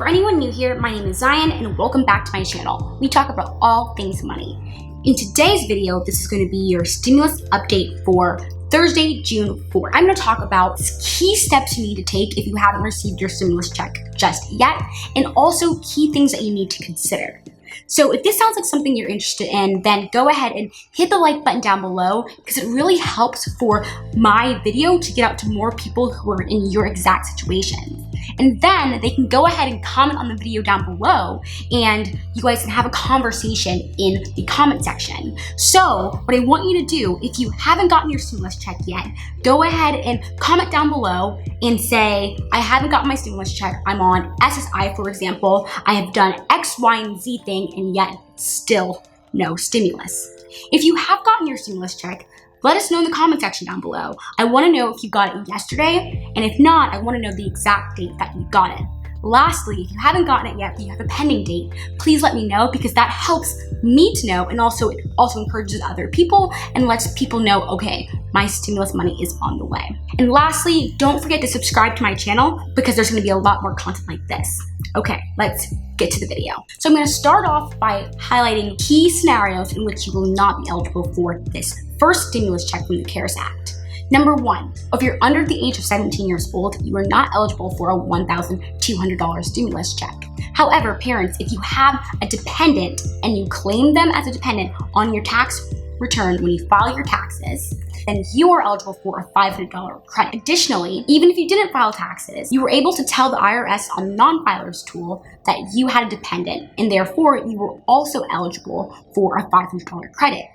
For anyone new here, my name is Zion and welcome back to my channel. We talk about all things money. In today's video, this is going to be your stimulus update for Thursday, June 4th. I'm going to talk about key steps you need to take if you haven't received your stimulus check just yet, and also key things that you need to consider. So if this sounds like something you're interested in, then go ahead and hit the like button down below because it really helps for my video to get out to more people who are in your exact situation. And then they can go ahead and comment on the video down below and you guys can have a conversation in the comment section. So what I want you to do, if you haven't gotten your stimulus check yet, go ahead and comment down below and say, I haven't gotten my stimulus check. I'm on SSI, for example. I have done X, Y, and Z thing and yet still no stimulus. If you have gotten your stimulus check, let us know in the comment section down below. I want to know if you got it yesterday, and if not, I want to know the exact date that you got it. Lastly, if you haven't gotten it yet, but you have a pending date, please let me know because that helps me to know, and also it also encourages other people and lets people know, okay, my stimulus money is on the way. And lastly, don't forget to subscribe to my channel because there's going to be a lot more content like this. Okay, let's get to the video. So I'm going to start off by highlighting key scenarios in which you will not be eligible for this first stimulus check from the CARES Act. Number one, if you're under the age of 17 years old, you are not eligible for a $1,200 stimulus check. However, parents, if you have a dependent and you claim them as a dependent on your tax return when you file your taxes, then you are eligible for a $500 credit. Additionally, even if you didn't file taxes, you were able to tell the IRS on the non-filers tool that you had a dependent, and therefore you were also eligible for a $500 credit.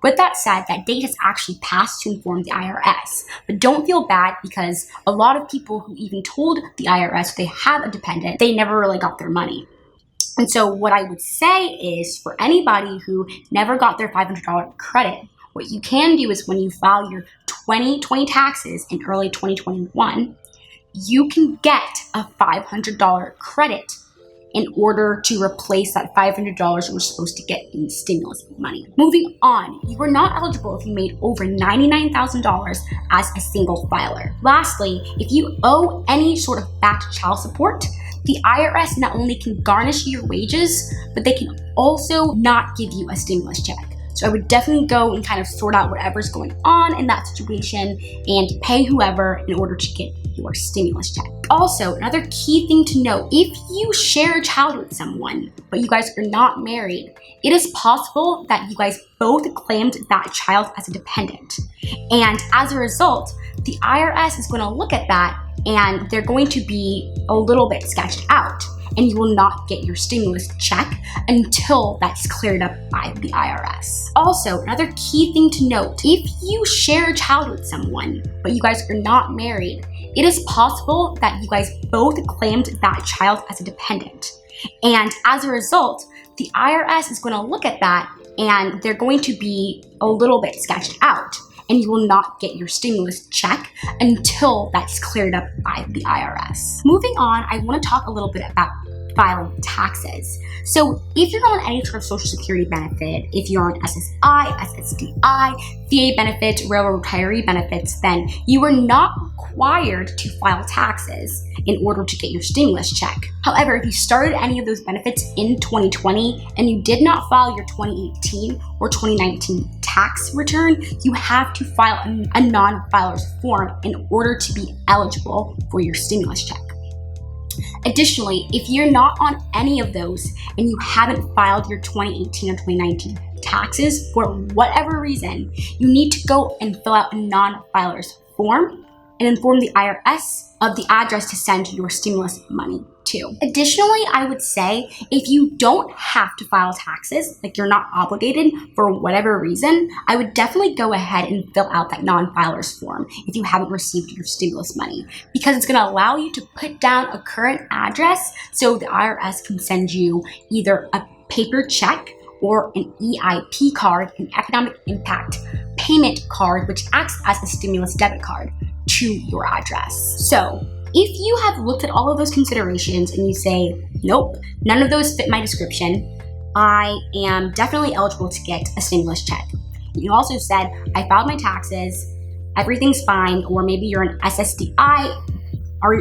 With that said, that date has actually passed to inform the IRS, but don't feel bad because a lot of people who even told the IRS they have a dependent, they never really got their money. And so what I would say is for anybody who never got their $500 credit, what you can do is when you file your 2020 taxes in early 2021, you can get a $500 credit in order to replace that $500 you were supposed to get in stimulus money. Moving on, you are not eligible if you made over $99,000 as a single filer. Lastly, if you owe any sort of back child support, the IRS not only can garnish your wages, but they can also not give you a stimulus check. So I would definitely go and kind of sort out whatever's going on in that situation and pay whoever in order to get your stimulus check. Also, another key thing to note, if you share a child with someone, but you guys are not married, it is possible that you guys both claimed that child as a dependent. And as a result, the IRS is going to look at that and they're going to be a little bit sketched out, and you will not get your stimulus check until that's cleared up by the IRS. Also, another key thing to note, if you share a child with someone, but you guys are not married, it is possible that you guys both claimed that child as a dependent. And as a result, the IRS is going to look at that and they're going to be a little bit sketched out, and you will not get your stimulus check until that's cleared up by the IRS. Moving on, I want to talk a little bit about filing taxes. So if you're on any sort of social security benefit, if you're on SSI, SSDI, VA benefits, railroad retiree benefits, then you are not required to file taxes in order to get your stimulus check. However, if you started any of those benefits in 2020 and you did not file your 2018 or 2019 tax return, you have to file a non-filer's form in order to be eligible for your stimulus check. Additionally, if you're not on any of those and you haven't filed your 2018 or 2019 taxes for whatever reason, you need to go and fill out a non-filer's form and inform the IRS of the address to send your stimulus money to. Additionally, I would say if you don't have to file taxes, like you're not obligated for whatever reason, I would definitely go ahead and fill out that non-filer's form if you haven't received your stimulus money, because it's going to allow you to put down a current address so the IRS can send you either a paper check or an EIP card, an economic impact payment card, which acts as a stimulus debit card to your address. So if you have looked at all of those considerations and you say, nope, none of those fit my description, I am definitely eligible to get a stimulus check. You also said, I filed my taxes, everything's fine, or maybe you're an SSDI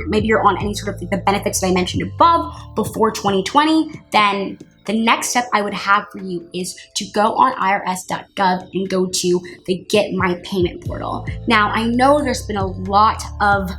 maybe you're on any sort of the benefits that I mentioned above before 2020, then the next step I would have for you is to go on irs.gov and go to the Get My Payment portal. Now, I know there's been a lot of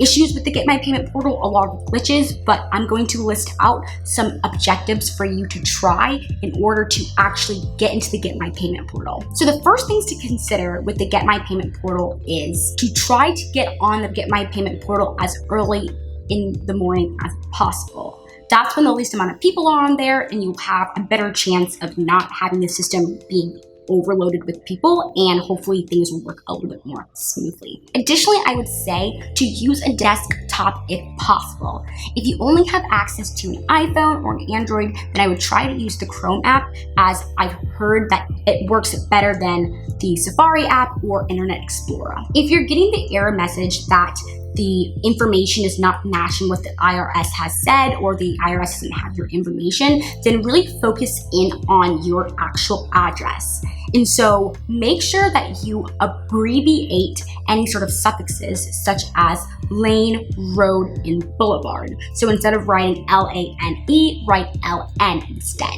issues with the Get My Payment portal, a lot of glitches, but I'm going to list out some objectives for you to try in order to actually get into the Get My Payment portal. So the first things to consider with the Get My Payment portal is to try to get on the Get My Payment portal as early in the morning as possible. That's when the least amount of people are on there, and you'll have a better chance of not having the system being overloaded with people, and hopefully things will work a little bit more smoothly. Additionally, I would say to use a desktop if possible. If you only have access to an iPhone or an Android, then I would try to use the Chrome app, as I've heard that it works better than the Safari app or Internet Explorer. If you're getting the error message that the information is not matching what the IRS has said, or the IRS doesn't have your information, then really focus in on your actual address. And so make sure that you abbreviate any sort of suffixes such as lane, road, and boulevard. So instead of writing LANE, write LN instead.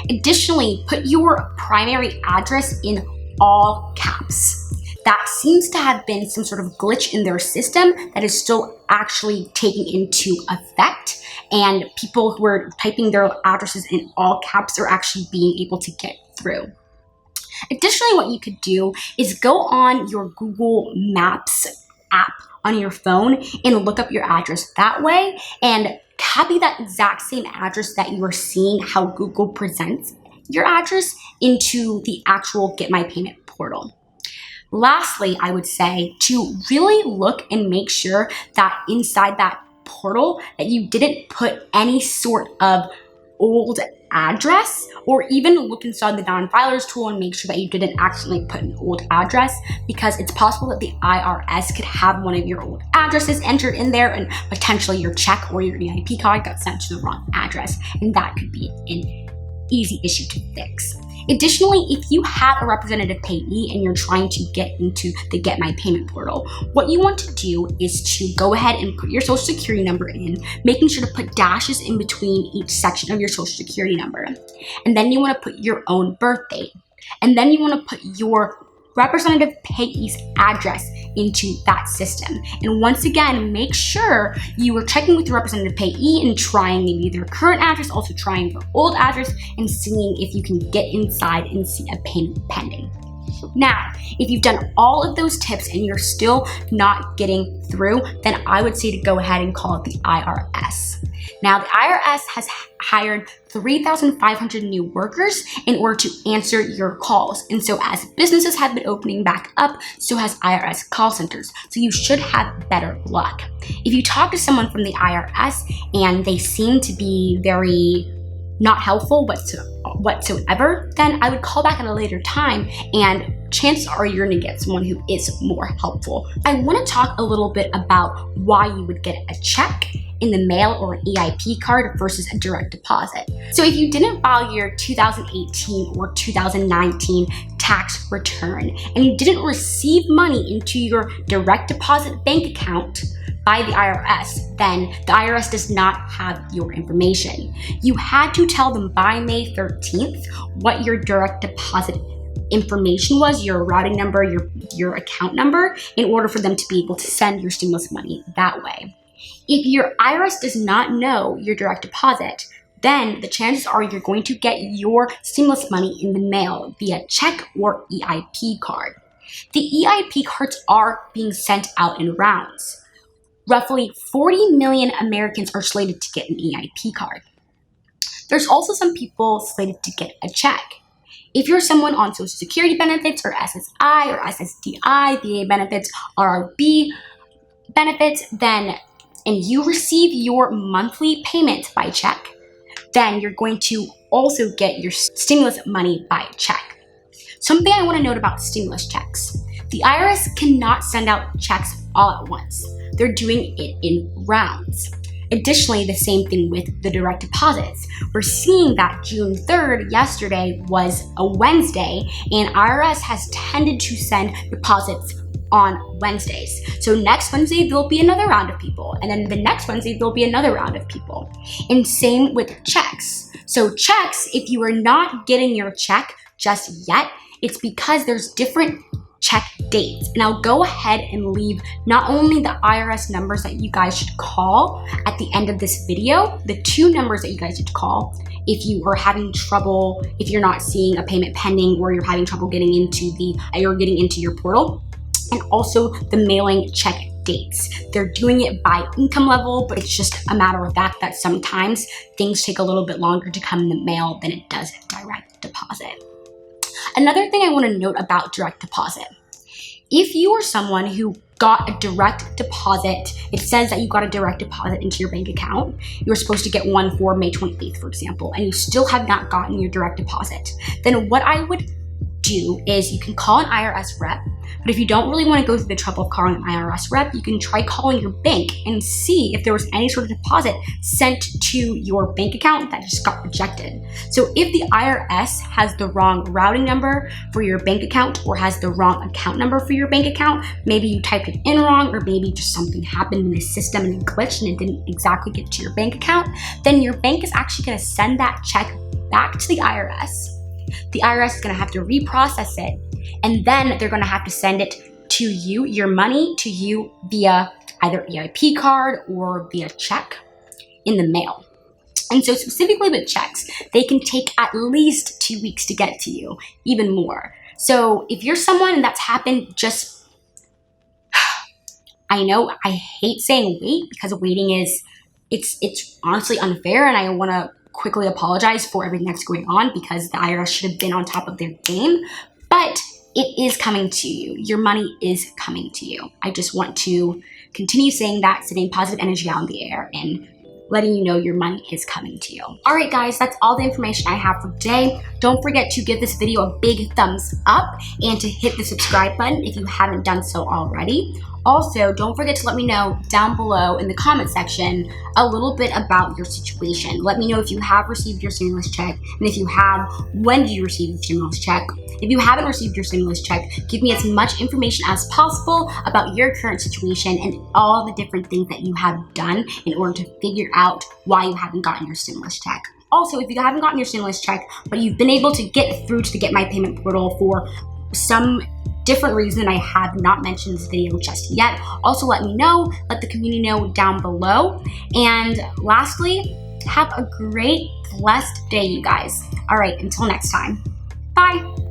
Additionally, put your primary address in all caps. That seems to have been some sort of glitch in their system that is still actually taking into effect, and people who are typing their addresses in all caps are actually being able to get through. Additionally, what you could do is go on your Google Maps app on your phone and look up your address that way, and copy that exact same address that you are seeing how Google presents your address into the actual Get My Payment portal. Lastly, I would say to really look and make sure that inside that portal that you didn't put any sort of old address, or even look inside the non-filers tool and make sure that you didn't accidentally put an old address, because it's possible that the IRS could have one of your old addresses entered in there, and potentially your check or your EIP card got sent to the wrong address, and that could be an easy issue to fix. Additionally, if you have a representative payee and you're trying to get into the Get My Payment portal, what you want to do is to go ahead and put your social security number in, making sure to put dashes in between each section of your social security number. And then you want to put your own birth date. And then you want to put your representative payee's address into that system. And once again, make sure you are checking with your representative payee and trying maybe their current address, also trying their old address, and seeing if you can get inside and see a payment pending. Now, if you've done all of those tips and you're still not getting through, then I would say to go ahead and call the IRS. Now, the IRS has hired 3,500 new workers in order to answer your calls. And so as businesses have been opening back up, so has IRS call centers. So you should have better luck. If you talk to someone from the IRS and they seem to be very not helpful whatsoever, then I would call back at a later time, and chances are you're gonna get someone who is more helpful. I wanna talk a little bit about why you would get a check in the mail or an EIP card versus a direct deposit. So if you didn't file your 2018 or 2019 tax return and you didn't receive money into your direct deposit bank account by the IRS, then the IRS does not have your information. You had to tell them by May 13th what your direct deposit information was, your routing number, your account number, in order for them to be able to send your stimulus money that way. If your IRS does not know your direct deposit, then the chances are you're going to get your stimulus money in the mail via check or EIP card. The EIP cards are being sent out in rounds. Roughly 40 million Americans are slated to get an EIP card. There's also some people slated to get a check. If you're someone on Social Security benefits or SSI or SSDI, VA benefits, RRB benefits, and you receive your monthly payment by check, then you're going to also get your stimulus money by check. Something I want to note about stimulus checks. The IRS cannot send out checks all at once. They're doing it in rounds. Additionally, the same thing with the direct deposits. We're seeing that June 3rd, yesterday, was a Wednesday, and IRS has tended to send deposits on Wednesdays. So next Wednesday, there'll be another round of people. And then the next Wednesday, there'll be another round of people. And same with checks. So checks, if you are not getting your check just yet, it's because there's different check dates. And I'll go ahead and leave not only the IRS numbers that you guys should call at the end of this video, the 2 numbers that you guys should call if you are having trouble, if you're not seeing a payment pending, or you're having trouble getting into your portal, and also the mailing check dates. They're doing it by income level, but it's just a matter of fact that sometimes things take a little bit longer to come in the mail than it does direct deposit. Another thing I want to note about direct deposit. If you are someone who got a direct deposit, it says that you got a direct deposit into your bank account. You were supposed to get one for May 28th, for example, and you still have not gotten your direct deposit. Then what I would do is you can call an IRS rep, but if you don't really want to go through the trouble of calling an IRS rep, you can try calling your bank and see if there was any sort of deposit sent to your bank account that just got rejected. So if the IRS has the wrong routing number for your bank account or has the wrong account number for your bank account, maybe you typed it in wrong, or maybe just something happened in the system and it glitched and it didn't exactly get to your bank account, then your bank is actually going to send that check back to the IRS. The IRS is going to have to reprocess it, and then they're going to have to send it to you, your money to you via either EIP card or via check in the mail. And so specifically with checks, they can take at least 2 weeks to get to you, even more. So if you're someone that's happened, just, I know I hate saying wait, because waiting is, it's honestly unfair, and I want to quickly apologize for everything that's going on, because the IRS should have been on top of their game, but it is coming to you. Your money is coming to you. I just want to continue saying that, sending positive energy out in the air and letting you know your money is coming to you. All right, guys, that's all the information I have for today. Don't forget to give this video a big thumbs up and to hit the subscribe button if you haven't done so already. Also, don't forget to let me know down below in the comment section a little bit about your situation. Let me know if you have received your stimulus check, and if you have, when did you receive your stimulus check? If you haven't received your stimulus check, give me as much information as possible about your current situation and all the different things that you have done in order to figure out why you haven't gotten your stimulus check. Also, if you haven't gotten your stimulus check, but you've been able to get through to the Get My Payment portal for some different reason I have not mentioned in this video just yet, also let me know, let the community know down below. And lastly, have a great, blessed day, you guys. All right, until next time. Bye.